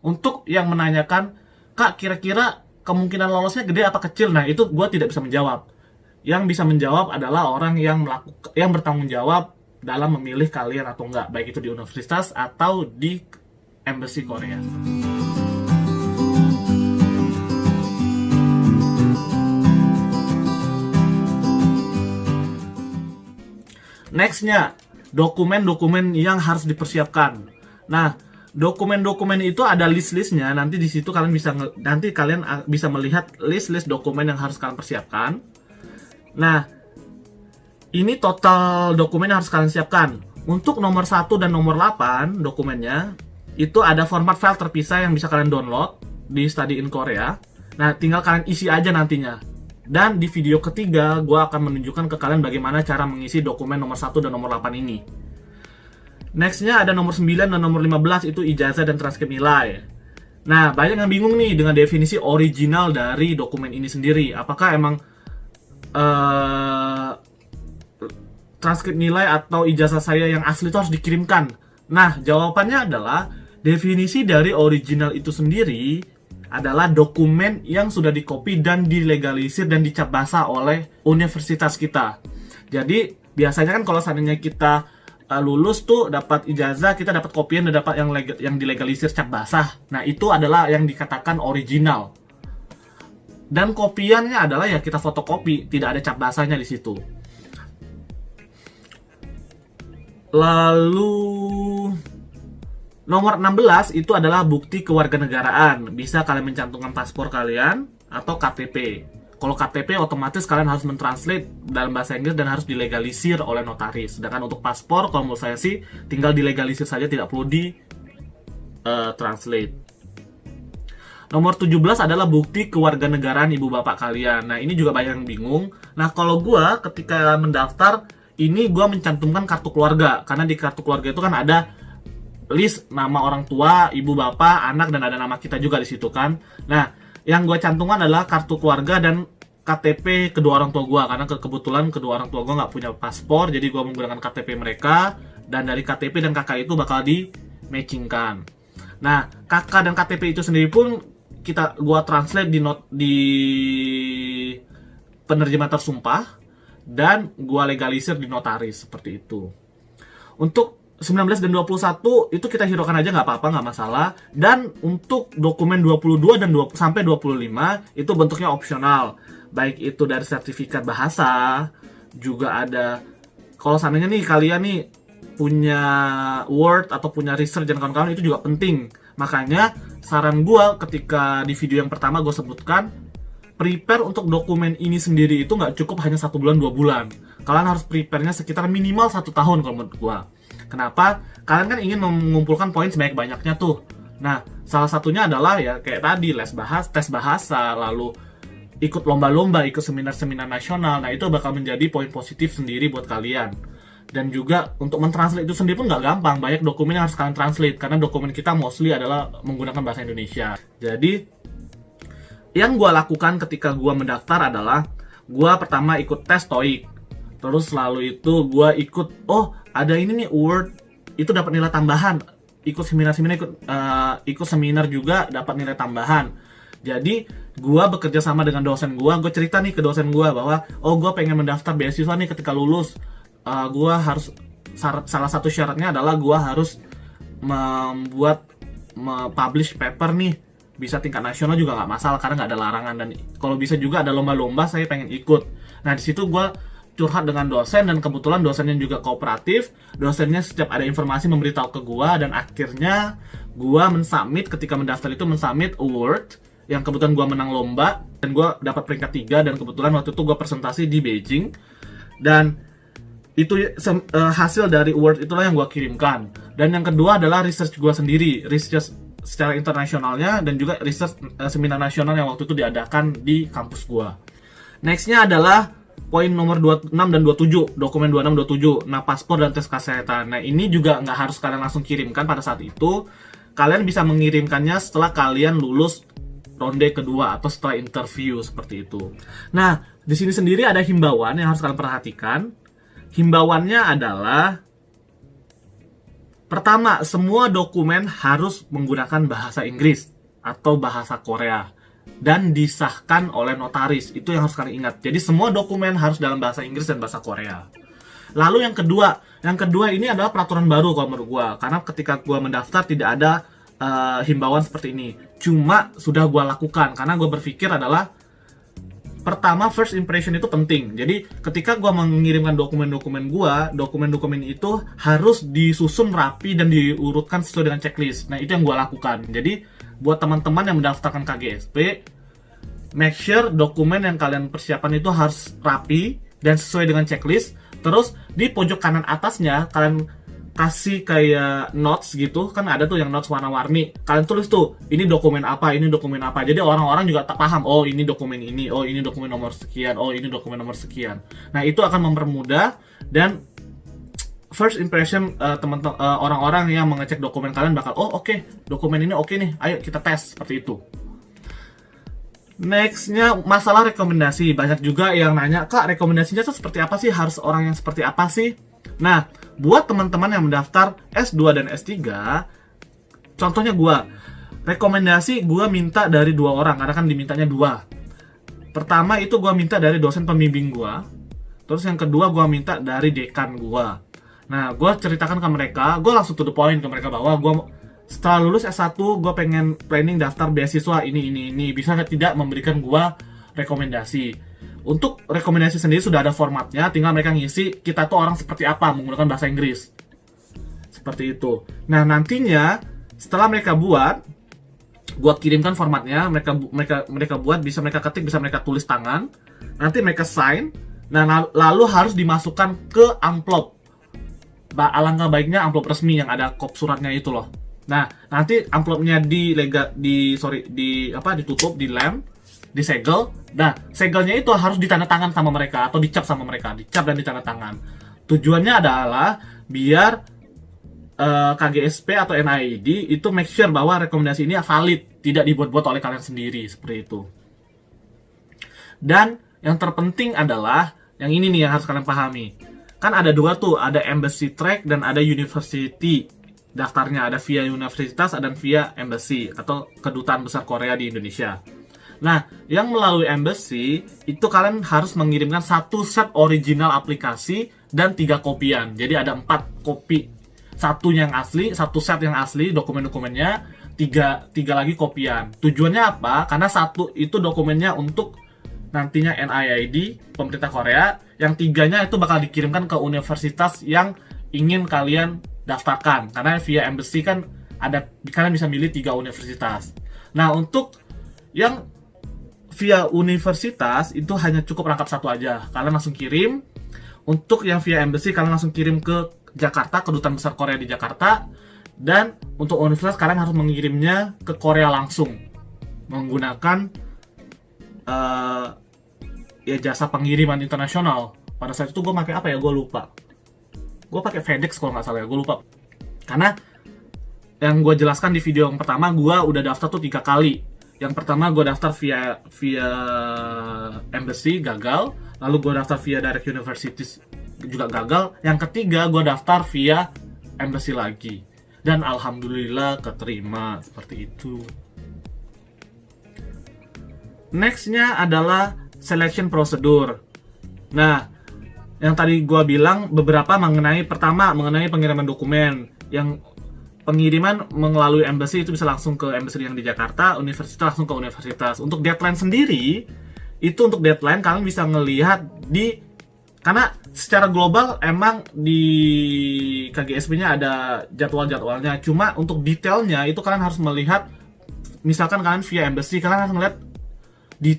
Untuk yang menanyakan, Kak, kira-kira kemungkinan lolosnya gede apa kecil? Nah, itu gue tidak bisa menjawab. Yang bisa menjawab adalah orang yang bertanggung jawab dalam memilih kalian atau enggak, baik itu di universitas atau di embassy Korea. Nextnya, dokumen-dokumen yang harus dipersiapkan. Nah, dokumen-dokumen itu ada list-listnya. Nanti di situ kalian bisa melihat list-list dokumen yang harus kalian persiapkan. Nah, ini total dokumen yang harus kalian siapkan. Untuk nomor 1 dan nomor 8 dokumennya, itu ada format file terpisah yang bisa kalian download di Study in Korea. Nah, tinggal kalian isi aja nantinya. Dan di video ketiga, gue akan menunjukkan ke kalian bagaimana cara mengisi dokumen nomor 1 dan nomor 8 ini. Nextnya ada nomor 9 dan nomor 15, itu ijazah dan transkrip nilai. Nah, banyak yang bingung nih dengan definisi original dari dokumen ini sendiri. Apakah emang transkrip nilai atau ijazah saya yang asli itu harus dikirimkan? Nah, jawabannya adalah definisi dari original itu sendiri adalah dokumen yang sudah dikopi dan dilegalisir dan dicap basah oleh universitas kita. Jadi biasanya kan kalau seandainya kita lulus tuh dapat ijazah, kita dapat kopian dan dapat yang dilegalisir cap basah. Nah, itu adalah yang dikatakan original. Dan kopiannya adalah ya kita fotokopi, tidak ada cap basahnya di situ. Lalu nomor 16 itu adalah bukti kewarganegaraan. Bisa kalian mencantumkan paspor kalian atau KTP. Kalau KTP otomatis kalian harus mentranslate dalam bahasa Inggris dan harus dilegalisir oleh notaris. Sedangkan untuk paspor, kalau menurut saya sih tinggal dilegalisir saja, tidak perlu di translate. Nomor 17 adalah bukti kewarganegaraan ibu bapak kalian. Nah, ini juga banyak yang bingung. Nah, kalau gue ketika mendaftar, ini gue mencantumkan kartu keluarga. Karena di kartu keluarga itu kan ada list nama orang tua, ibu bapak, anak, dan ada nama kita juga di situ kan. Nah, yang gue cantumkan adalah kartu keluarga dan KTP kedua orang tua gue, karena kebetulan kedua orang tua gue nggak punya paspor, jadi gue menggunakan KTP mereka, dan dari KTP dan KK itu bakal di matchingkan. Nah, KK dan KTP itu sendiri pun gue translate di penerjemah tersumpah dan gue legalisir di notaris seperti itu. Untuk 19 dan 21 itu kita hiraukan aja, nggak apa-apa, nggak masalah. Dan untuk dokumen 22 dan sampai 25 itu bentuknya opsional. Baik itu dari sertifikat bahasa, juga ada, kalau seandainya nih kalian nih punya Word atau punya research dan kawan-kawan, itu juga penting. Makanya saran gue ketika di video yang pertama gue sebutkan, prepare untuk dokumen ini sendiri itu nggak cukup hanya 1 bulan 2 bulan. Kalian harus prepare-nya sekitar minimal 1 tahun kalau menurut gue. Kenapa? Kalian kan ingin mengumpulkan poin sebanyak-banyaknya tuh. Nah, salah satunya adalah ya kayak tadi tes bahasa, lalu ikut lomba-lomba, ikut seminar-seminar nasional. Nah, itu bakal menjadi poin positif sendiri buat kalian. Dan juga untuk mentranslate itu sendiri pun nggak gampang. Banyak dokumen yang harus kalian translate karena dokumen kita mostly adalah menggunakan bahasa Indonesia. Jadi, yang gue lakukan ketika gue mendaftar adalah gue pertama ikut tes TOEIC. Terus lalu itu gue ikut, ada ini nih Word, itu dapat nilai tambahan. Ikut seminar-seminar, ikut seminar juga dapat nilai tambahan. Jadi gue bekerja sama dengan dosen gue cerita nih ke dosen gue bahwa gue pengen mendaftar beasiswa nih ketika lulus. Gue harus, salah satu syaratnya adalah gue harus publish paper nih. Bisa tingkat nasional juga nggak masalah karena nggak ada larangan, dan kalau bisa juga ada lomba-lomba saya pengen ikut. Nah, di situ gue curhat dengan dosen, dan kebetulan dosennya juga kooperatif. Dosennya setiap ada informasi memberitahu ke gua, dan akhirnya gua mensubmit, ketika mendaftar itu mensubmit award yang kebetulan gua menang lomba dan gua dapat peringkat 3, dan kebetulan waktu itu gua presentasi di Beijing, dan itu hasil dari award itulah yang gua kirimkan. Dan yang kedua adalah research gua sendiri, research secara internasionalnya, dan juga research seminar nasional yang waktu itu diadakan di kampus gua. Nextnya adalah poin nomor 26 dan 27, dokumen 26-27. Nah, paspor dan tes kesehatan. Nah, ini juga nggak harus kalian langsung kirimkan pada saat itu. Kalian bisa mengirimkannya setelah kalian lulus ronde kedua atau setelah interview seperti itu. Nah, di sini sendiri ada himbauan yang harus kalian perhatikan. Himbauannya adalah Pertama, semua dokumen harus menggunakan bahasa Inggris atau bahasa Korea dan disahkan oleh notaris. Itu yang harus kalian ingat. Jadi semua dokumen harus dalam bahasa Inggris dan bahasa Korea. Lalu yang kedua ini adalah peraturan baru kalau menurut gua, karena ketika gua mendaftar tidak ada himbauan seperti ini. Cuma sudah gua lakukan karena gua berpikir adalah pertama, first impression itu penting. Jadi ketika gua mengirimkan dokumen-dokumen gua, dokumen-dokumen itu harus disusun rapi dan diurutkan sesuai dengan checklist. Nah, itu yang gua lakukan. Jadi buat teman-teman yang mendaftarkan KGSP, make sure dokumen yang kalian persiapan itu harus rapi dan sesuai dengan checklist. Terus di pojok kanan atasnya kalian kasih kayak notes gitu, kan ada tuh yang notes warna-warni. Kalian tulis tuh, ini dokumen apa, ini dokumen apa. Jadi orang-orang juga tak paham, oh ini dokumen ini, oh ini dokumen nomor sekian, oh ini dokumen nomor sekian. Nah, itu akan mempermudah dan first impression teman-teman orang-orang yang mengecek dokumen kalian bakal, oh oke, dokumen ini oke nih, ayo kita tes, seperti itu. Nextnya masalah rekomendasi. Banyak juga yang nanya, Kak, rekomendasinya tuh seperti apa sih? Harus orang yang seperti apa sih? Nah, buat teman-teman yang mendaftar S2 dan S3, contohnya rekomendasi gue minta dari 2 orang, karena kan dimintanya 2. Pertama itu gue minta dari dosen pembimbing gue, terus yang kedua gue minta dari dekan gue. Nah, gue ceritakan ke mereka, gue langsung to the point ke mereka bahwa gue setelah lulus S1, gue pengen planning daftar beasiswa ini. Bisa tidak memberikan gue rekomendasi. Untuk rekomendasi sendiri sudah ada formatnya, tinggal mereka ngisi kita tuh orang seperti apa menggunakan bahasa Inggris. Seperti itu. Nah, nantinya setelah mereka buat, gue kirimkan formatnya, mereka buat, bisa mereka ketik, bisa mereka tulis tangan, nanti mereka sign. Nah, lalu harus dimasukkan ke amplop. Alangkah baiknya amplop resmi yang ada kop suratnya itu loh. Nah, nanti amplopnya ditutup, dilem, disegel. Nah, segelnya itu harus ditandatangan sama mereka atau dicap sama mereka, dicap dan ditandatangan. Tujuannya adalah biar KGSP atau NID itu make sure bahwa rekomendasi ini valid, tidak dibuat-buat oleh kalian sendiri, seperti itu. Dan yang terpenting adalah yang ini nih yang harus kalian pahami. Kan ada 2 tuh, ada embassy track dan ada university. Daftarnya ada via universitas, ada via embassy atau kedutaan besar Korea di Indonesia. Nah, yang melalui embassy itu kalian harus mengirimkan 1 set original aplikasi dan 3 kopian. Jadi ada 4 kopi. 1 yang asli, 1 set yang asli dokumen-dokumennya, 3 lagi kopian. Tujuannya apa? Karena 1 itu dokumennya untuk nantinya NID pemerintah Korea, yang 3-nya itu bakal dikirimkan ke universitas yang ingin kalian daftarkan. Karena via embassy kan kalian bisa milih 3 universitas. Nah, untuk yang via universitas itu hanya cukup rangkap 1 aja. Kalian langsung kirim. Untuk yang via embassy kalian langsung kirim ke Jakarta, kedutaan besar Korea di Jakarta. Dan untuk universitas kalian harus mengirimnya ke Korea langsung menggunakan jasa pengiriman internasional. Pada saat itu gue pakai apa ya? Gue lupa. Gue pakai FedEx kalau nggak salah ya, gue lupa. Karena yang gue jelaskan di video yang pertama, gue udah daftar tuh 3 kali. Yang pertama gue daftar via embassy, gagal. Lalu gue daftar via direct universities, juga gagal. Yang ketiga gue daftar via embassy lagi. Dan alhamdulillah keterima, seperti itu. Nextnya adalah selection procedure. Nah, yang tadi gue bilang beberapa mengenai pengiriman dokumen. Yang pengiriman melalui embassy itu bisa langsung ke embassy yang di Jakarta, universitas langsung ke universitas. Untuk deadline sendiri, itu untuk deadline kalian bisa ngelihat karena secara global emang di KGSP-nya ada jadwal-jadwalnya. Cuma untuk detailnya itu kalian harus melihat, misalkan kalian via embassy, kalian harus melihat di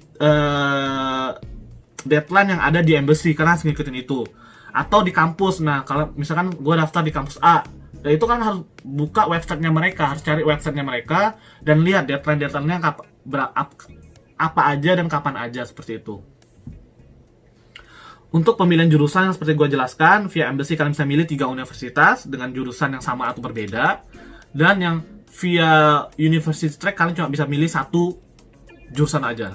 deadline yang ada di embassy, karena harus ngikutin itu. Atau di kampus. Nah, kalau misalkan gue daftar di kampus A, dan itu kan harus buka websitenya mereka, harus cari websitenya mereka dan lihat deadline-nya apa aja dan kapan aja, seperti itu. Untuk pemilihan jurusan yang seperti gue jelaskan, via embassy kalian bisa milih 3 universitas dengan jurusan yang sama atau berbeda. Dan yang via university track kalian cuma bisa milih 1 jurusan aja.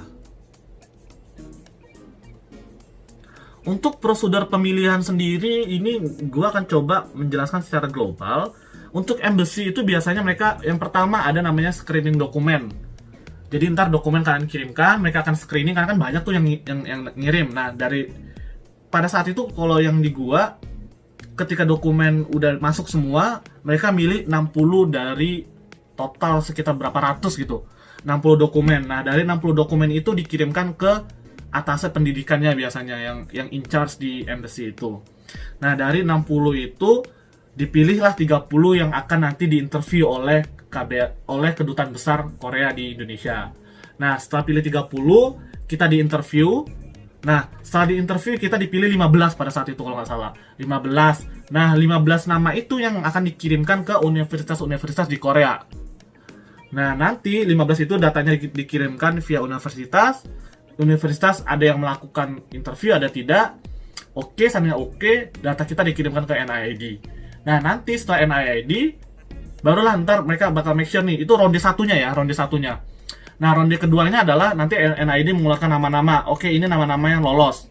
Untuk prosedur pemilihan sendiri, ini gue akan coba menjelaskan secara global. Untuk embassy itu biasanya mereka yang pertama ada namanya screening dokumen. Jadi ntar dokumen kalian kirimkan, mereka akan screening karena kan banyak tuh yang ngirim. Nah, pada saat itu kalau yang di gua ketika dokumen udah masuk semua, mereka milih 60 dari total sekitar berapa ratus gitu. 60 dokumen. Nah, dari 60 dokumen itu dikirimkan ke atasnya pendidikannya biasanya yang in charge di embassy itu. Nah, dari 60 itu dipilihlah 30 yang akan nanti diinterview oleh kedutaan besar Korea di Indonesia. Nah, setelah pilih 30, kita diinterview. Nah, setelah diinterview kita dipilih 15 pada saat itu kalau nggak salah. 15. Nah, 15 nama itu yang akan dikirimkan ke universitas-universitas di Korea. Nah, nanti 15 itu datanya dikirimkan via universitas. Universitas ada yang melakukan interview, ada tidak. Oke, seandainya oke, data kita dikirimkan ke NIID. Nah, nanti setelah NIID, barulah ntar mereka bakal make sure nih, itu ronde satunya ya, ronde satunya. Nah, ronde keduanya adalah nanti NIID mengeluarkan nama-nama. Oke, ini nama-nama yang lolos.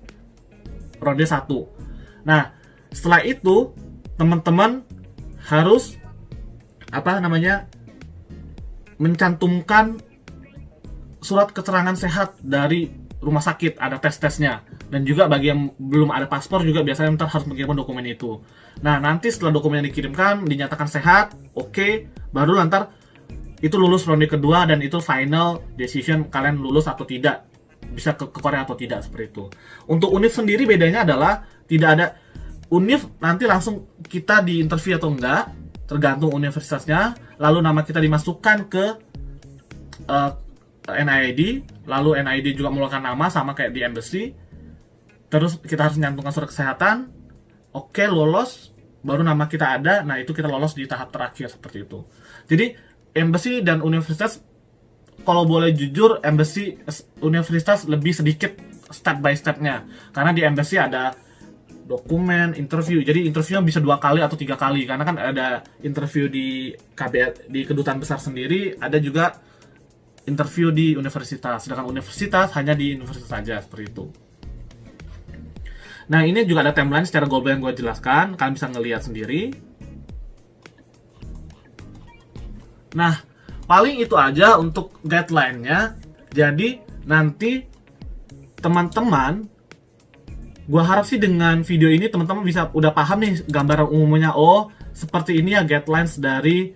Ronde 1. Nah, setelah itu, teman-teman harus, mencantumkan surat keterangan sehat dari rumah sakit, ada tes-tesnya. Dan juga bagi yang belum ada paspor juga biasanya ntar harus mengirimkan dokumen itu. Nah, nanti setelah dokumen yang dikirimkan, dinyatakan sehat, oke, baru ntar itu lulus ronde kedua dan itu final decision kalian lulus atau tidak, bisa ke Korea atau tidak, seperti itu. Untuk univ sendiri bedanya adalah tidak ada univ nanti langsung kita diinterview atau enggak, tergantung universitasnya, lalu nama kita dimasukkan ke NIID, lalu NIID juga mengeluarkan nama sama kayak di embassy. Terus kita harus menyantumkan surat kesehatan. Oke, lolos, baru nama kita ada. Nah, itu kita lolos di tahap terakhir seperti itu. Jadi, embassy dan universitas, kalau boleh jujur, universitas lebih sedikit step by step-nya. Karena di embassy ada dokumen, interview. Jadi, interviewnya bisa 2 kali atau 3 kali. Karena kan ada interview di KBR, di kedutaan besar sendiri, ada juga interview di universitas. Sedangkan universitas hanya di universitas saja, seperti itu. Nah, ini juga ada timeline secara global yang gue jelaskan. Kalian bisa ngelihat sendiri. Nah, paling itu aja untuk guideline-nya. Jadi, nanti teman-teman, gue harap sih dengan video ini teman-teman bisa udah paham nih gambaran umumnya. Oh, seperti ini ya guidelines dari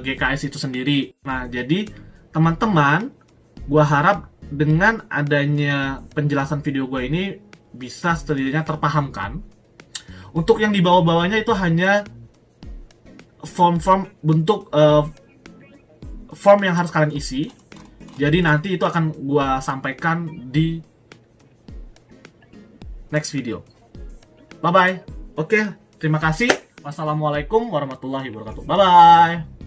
GKS itu sendiri. Nah, jadi teman-teman, gue harap dengan adanya penjelasan video gue ini bisa setidaknya terpahamkan. Untuk yang di bawah-bawahnya itu hanya form-form bentuk form yang harus kalian isi. Jadi nanti itu akan gua sampaikan di next video. Bye bye. Oke, terima kasih. Wassalamualaikum warahmatullahi wabarakatuh. Bye bye.